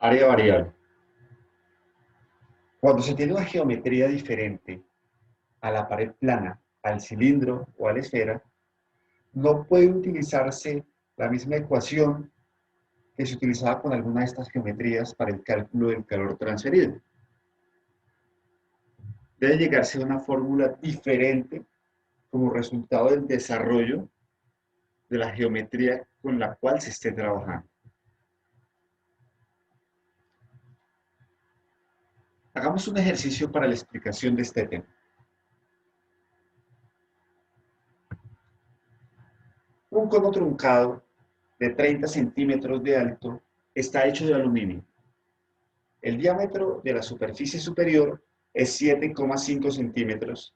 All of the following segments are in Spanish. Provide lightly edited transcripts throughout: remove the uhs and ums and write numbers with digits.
Área variable. Cuando se tiene una geometría diferente a la pared plana, al cilindro o a la esfera, no puede utilizarse la misma ecuación que se utilizaba con alguna de estas geometrías para el cálculo del calor transferido. Debe llegarse a una fórmula diferente como resultado del desarrollo de la geometría con la cual se esté trabajando. Hagamos un ejercicio para la explicación de este tema. Un cono truncado de 30 centímetros de alto está hecho de aluminio. El diámetro de la superficie superior es 7,5 centímetros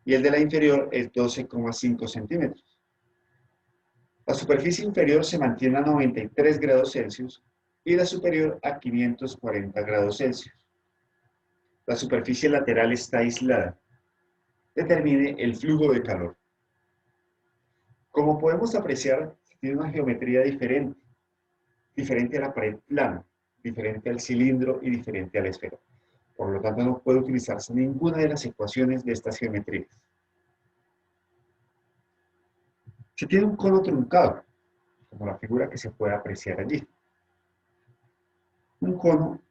y el de la inferior es 12,5 centímetros. La superficie inferior se mantiene a 93 grados Celsius y la superior a 540 grados Celsius. La superficie lateral está aislada. Determine el flujo de calor. Como podemos apreciar, tiene una geometría diferente a la pared plana, diferente al cilindro y diferente a la esfera. Por lo tanto, no puede utilizarse ninguna de las ecuaciones de estas geometrías. Se tiene un cono truncado, como la figura que se puede apreciar allí. Un cono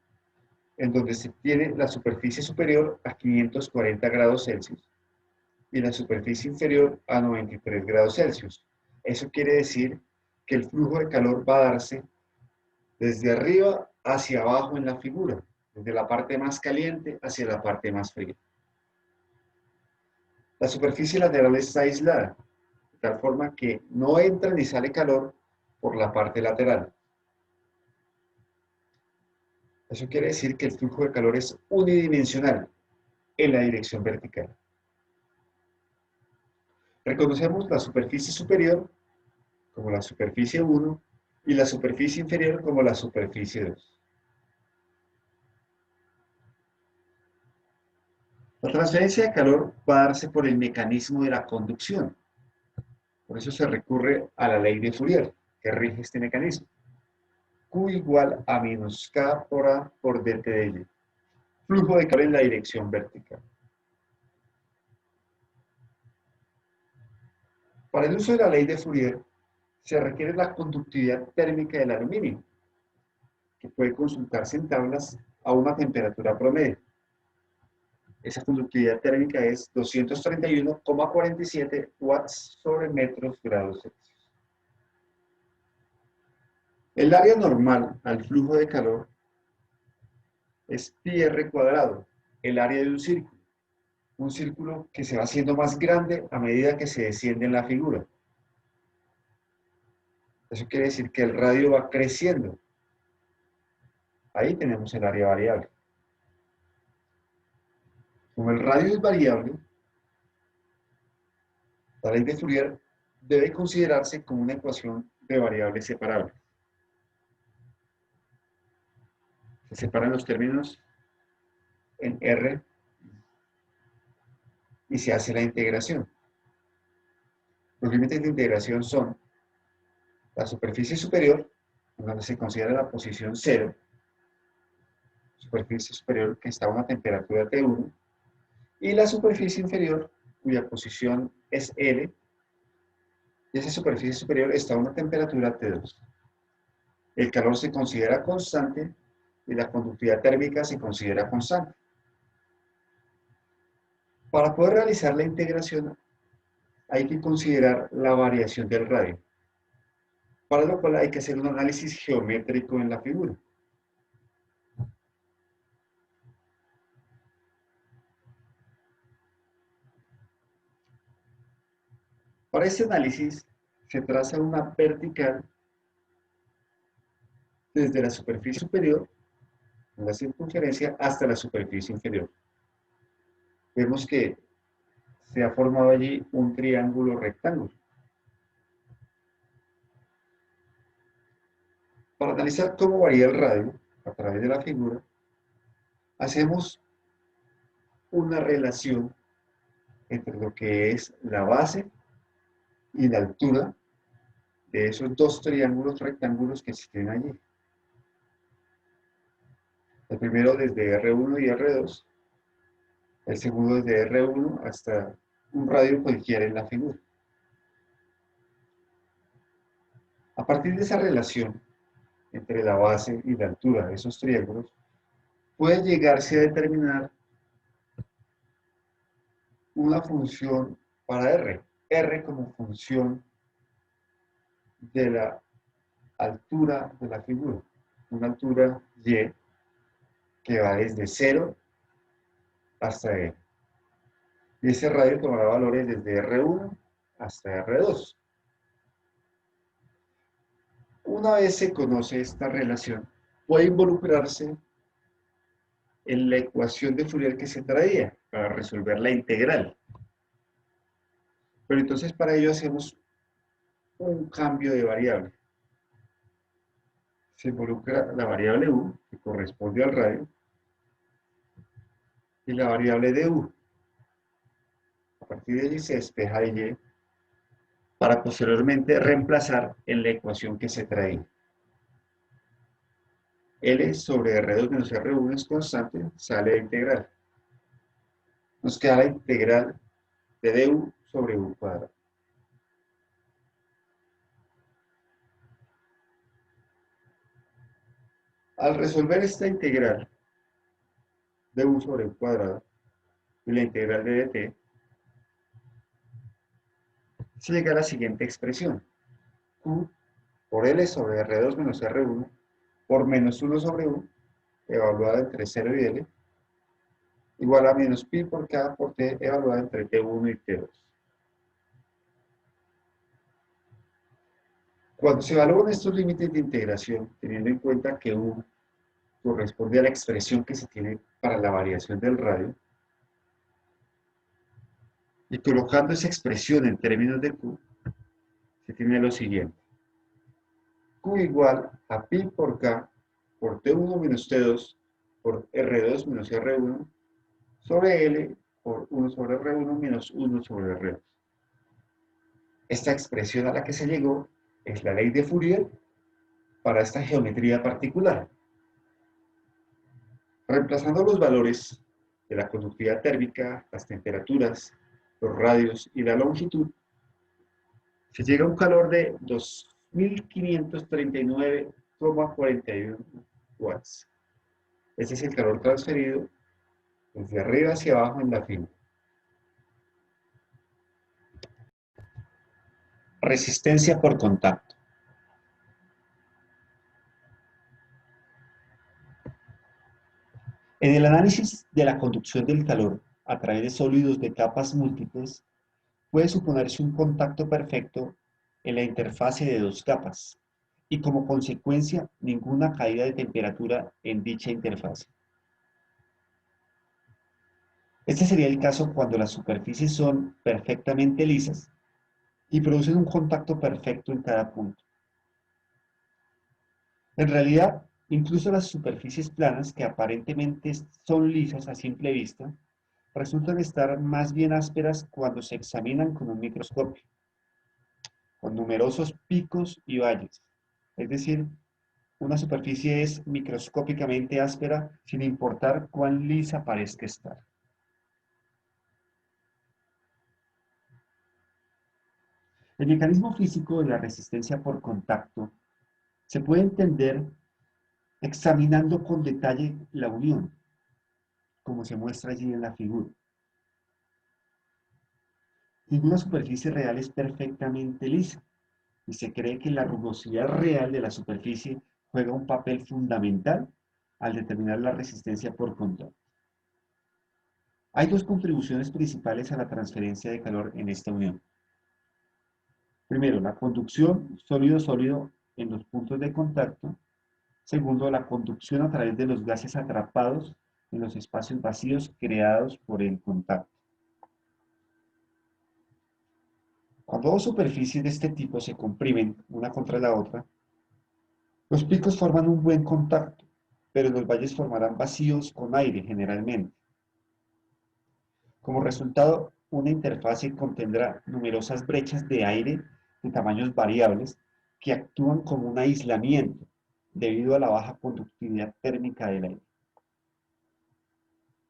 en donde se tiene la superficie superior a 540 grados Celsius y la superficie inferior a 93 grados Celsius. Eso quiere decir que el flujo de calor va a darse desde arriba hacia abajo en la figura, desde la parte más caliente hacia la parte más fría. La superficie lateral está aislada, de tal forma que no entra ni sale calor por la parte lateral. Eso quiere decir que el flujo de calor es unidimensional en la dirección vertical. Reconocemos la superficie superior como la superficie 1 y la superficie inferior como la superficie 2. La transferencia de calor va a darse por el mecanismo de la conducción. Por eso se recurre a la ley de Fourier, que rige este mecanismo. Q igual a menos K por A por dt de Y. Flujo de calor en la dirección vertical. Para el uso de la ley de Fourier, se requiere la conductividad térmica del aluminio, que puede consultarse en tablas a una temperatura promedio. Esa conductividad térmica es 231,47 watts sobre metros grados Celsius. El área normal al flujo de calor es pi r cuadrado, el área de un círculo que se va haciendo más grande a medida que se desciende en la figura. Eso quiere decir que el radio va creciendo. Ahí tenemos el área variable. Como el radio es variable, la ley de Fourier debe considerarse como una ecuación de variables separables. Se separan los términos en R y se hace la integración. Los límites de integración son la superficie superior, en donde se considera la posición 0, superficie superior que está a una temperatura T1, y la superficie inferior, cuya posición es L, y esa superficie superior está a una temperatura T2. El calor se considera constante y la conductividad térmica se considera constante. Para poder realizar la integración hay que considerar la variación del radio, para lo cual hay que hacer un análisis geométrico en la figura. Para este análisis se traza una vertical desde la superficie superior, en la circunferencia, hasta la superficie inferior. Vemos que se ha formado allí un triángulo rectángulo. Para analizar cómo varía el radio a través de la figura, hacemos una relación entre lo que es la base y la altura de esos dos triángulos rectángulos que se tienen allí. El primero desde R1 y R2, el segundo desde R1 hasta un radio cualquiera en la figura. A partir de esa relación entre la base y la altura de esos triángulos, puede llegarse a determinar una función para R como función de la altura de la figura, una altura Y que va desde 0 hasta E. Y ese radio tomará valores desde R1 hasta R2. Una vez se conoce esta relación, puede involucrarse en la ecuación de Fourier que se traía para resolver la integral. Pero entonces para ello hacemos un cambio de variable. Se involucra la variable u, que corresponde al radio, y la variable de u. A partir de allí se despeja y para posteriormente reemplazar en la ecuación que se traía. L sobre R2 menos R1 es constante, sale de integral. Nos queda la integral de du sobre u cuadrado. Al resolver esta integral de u sobre u cuadrado y la integral de dt, se llega a la siguiente expresión. Q por L sobre R2 menos R1 por menos 1 sobre u, evaluada entre 0 y L, igual a menos pi por K por T, evaluada entre T1 y T2. Cuando se evalúan estos límites de integración, teniendo en cuenta que u corresponde a la expresión que se tiene para la variación del radio, y colocando esa expresión en términos de q, se tiene lo siguiente. Q igual a pi por K por T1 menos T2 por R2 menos R1 sobre L por 1 sobre R1 menos 1 sobre R2. Esta expresión a la que se llegó es la ley de Fourier para esta geometría particular. Reemplazando los valores de la conductividad térmica, las temperaturas, los radios y la longitud, se llega a un calor de 2539,41 watts. Este es el calor transferido desde arriba hacia abajo en la figura. Resistencia por contacto. En el análisis de la conducción del calor a través de sólidos de capas múltiples, puede suponerse un contacto perfecto en la interfase de dos capas y como consecuencia ninguna caída de temperatura en dicha interfase. Este sería el caso cuando las superficies son perfectamente lisas y producen un contacto perfecto en cada punto. En realidad, incluso las superficies planas que aparentemente son lisas a simple vista, resultan estar más bien ásperas cuando se examinan con un microscopio, con numerosos picos y valles. Es decir, una superficie es microscópicamente áspera sin importar cuán lisa parezca estar. El mecanismo físico de la resistencia por contacto se puede entender examinando con detalle la unión, como se muestra allí en la figura. Ninguna superficie real es perfectamente lisa, y se cree que la rugosidad real de la superficie juega un papel fundamental al determinar la resistencia por contacto. Hay dos contribuciones principales a la transferencia de calor en esta unión. Primero, la conducción sólido-sólido en los puntos de contacto. Segundo, la conducción a través de los gases atrapados en los espacios vacíos creados por el contacto. Cuando dos superficies de este tipo se comprimen una contra la otra, los picos forman un buen contacto, pero los valles formarán vacíos con aire generalmente. Como resultado, una interfase contendrá numerosas brechas de aire de tamaños variables que actúan como un aislamiento debido a la baja conductividad térmica del aire.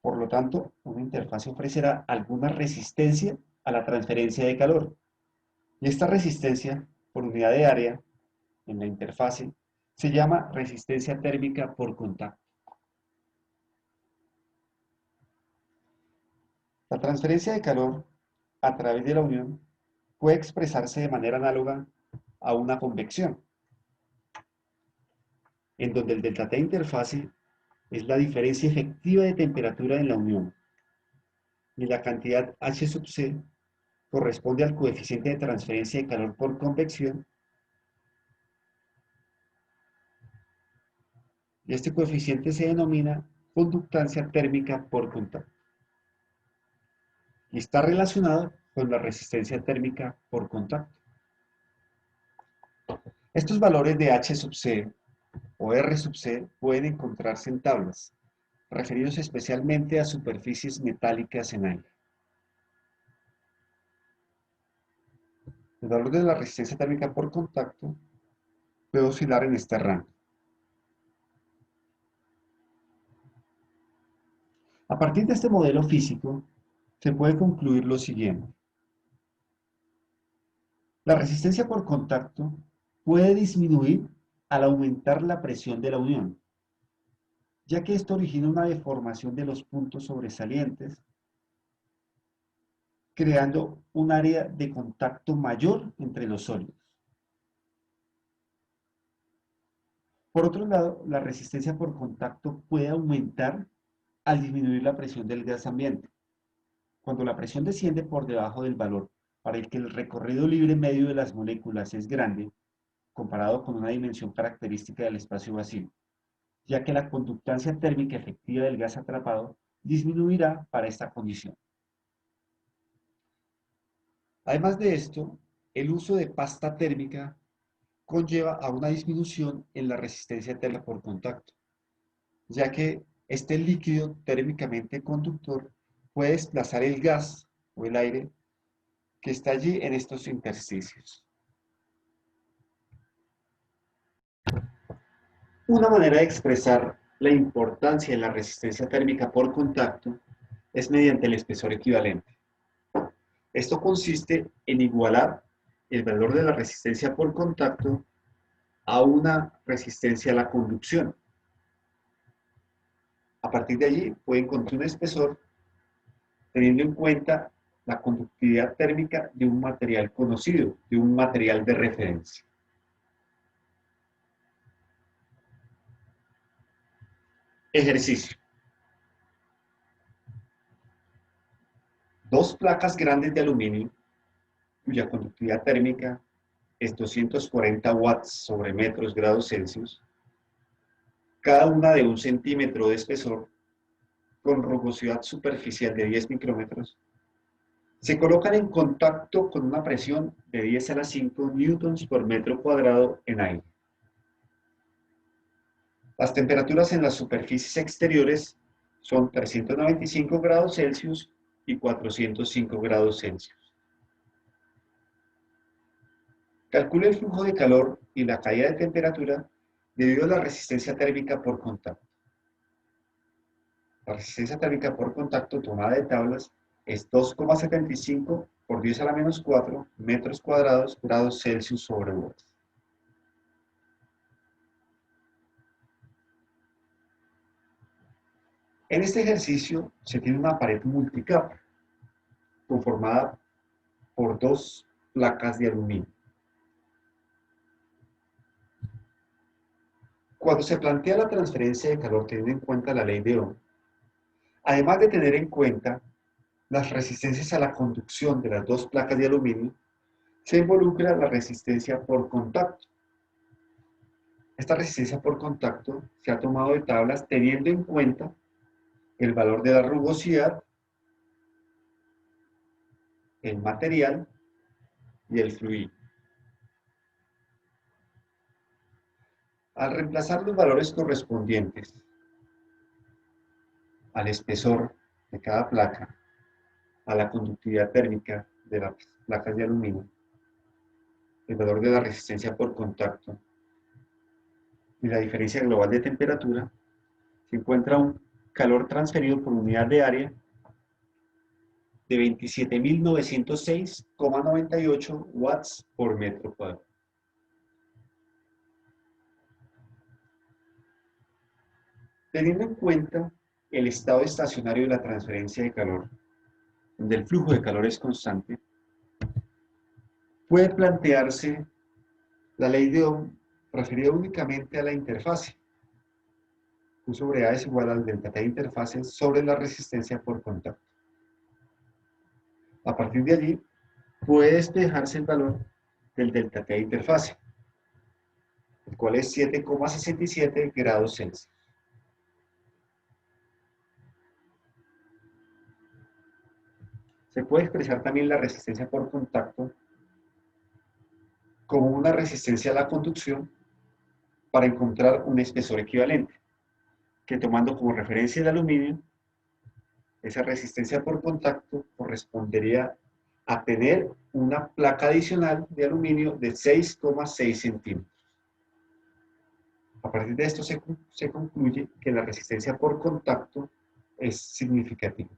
Por lo tanto, una interfase ofrecerá alguna resistencia a la transferencia de calor. Y esta resistencia por unidad de área en la interfase se llama resistencia térmica por contacto. La transferencia de calor a través de la unión puede expresarse de manera análoga a una convección, en donde el delta T interfase es la diferencia efectiva de temperatura en la unión y la cantidad H sub C corresponde al coeficiente de transferencia de calor por convección, y este coeficiente se denomina conductancia térmica por contacto y está relacionado con la resistencia térmica por contacto. Estos valores de H sub C o R sub C pueden encontrarse en tablas, referidos especialmente a superficies metálicas en aire. El valor de la resistencia térmica por contacto puede oscilar en este rango. A partir de este modelo físico, se puede concluir lo siguiente. La resistencia por contacto puede disminuir al aumentar la presión de la unión, ya que esto origina una deformación de los puntos sobresalientes, creando un área de contacto mayor entre los sólidos. Por otro lado, la resistencia por contacto puede aumentar al disminuir la presión del gas ambiente. Cuando la presión desciende por debajo del valor para el que el recorrido libre medio de las moléculas es grande, comparado con una dimensión característica del espacio vacío, ya que la conductancia térmica efectiva del gas atrapado disminuirá para esta condición. Además de esto, el uso de pasta térmica conlleva a una disminución en la resistencia térmica por contacto, ya que este líquido térmicamente conductor puede desplazar el gas o el aire que está allí en estos intersticios. Una manera de expresar la importancia de la resistencia térmica por contacto es mediante el espesor equivalente. Esto consiste en igualar el valor de la resistencia por contacto a una resistencia a la conducción. A partir de allí puede encontrar un espesor teniendo en cuenta la conductividad térmica de un material conocido, de un material de referencia. Ejercicio. Dos placas grandes de aluminio, cuya conductividad térmica es 240 watts sobre metros grados Celsius, cada una de 1 centímetro de espesor, con rugosidad superficial de 10 micrómetros, se colocan en contacto con una presión de 10 a la 5 newtons por metro cuadrado en aire. Las temperaturas en las superficies exteriores son 395 grados Celsius y 405 grados Celsius. Calcule el flujo de calor y la caída de temperatura debido a la resistencia térmica por contacto. La resistencia térmica por contacto tomada de tablas es 2,75 por 10 a la menos 4 metros cuadrados grados Celsius sobre watts. En este ejercicio se tiene una pared multicapa conformada por dos placas de aluminio. Cuando se plantea la transferencia de calor teniendo en cuenta la ley de Ohm, además de tener en cuenta las resistencias a la conducción de las dos placas de aluminio, se involucra la resistencia por contacto. Esta resistencia por contacto se ha tomado de tablas teniendo en cuenta el valor de la rugosidad, el material y el fluido. Al reemplazar los valores correspondientes al espesor de cada placa, a la conductividad térmica de las placas de aluminio, el valor de la resistencia por contacto y la diferencia global de temperatura, se encuentra un calor transferido por unidad de área de 27.906,98 watts por metro cuadrado. Teniendo en cuenta el estado estacionario de la transferencia de calor, donde el flujo de calor es constante, puede plantearse la ley de Ohm referida únicamente a la interfase. Q sobre A es igual al delta T de interfase sobre la resistencia por contacto. A partir de allí, puede despejarse el valor del delta T de interfase, el cual es 7,67 grados Celsius. Se puede expresar también la resistencia por contacto como una resistencia a la conducción para encontrar un espesor equivalente, que tomando como referencia el aluminio, esa resistencia por contacto correspondería a tener una placa adicional de aluminio de 6,6 centímetros. A partir de esto se concluye que la resistencia por contacto es significativa.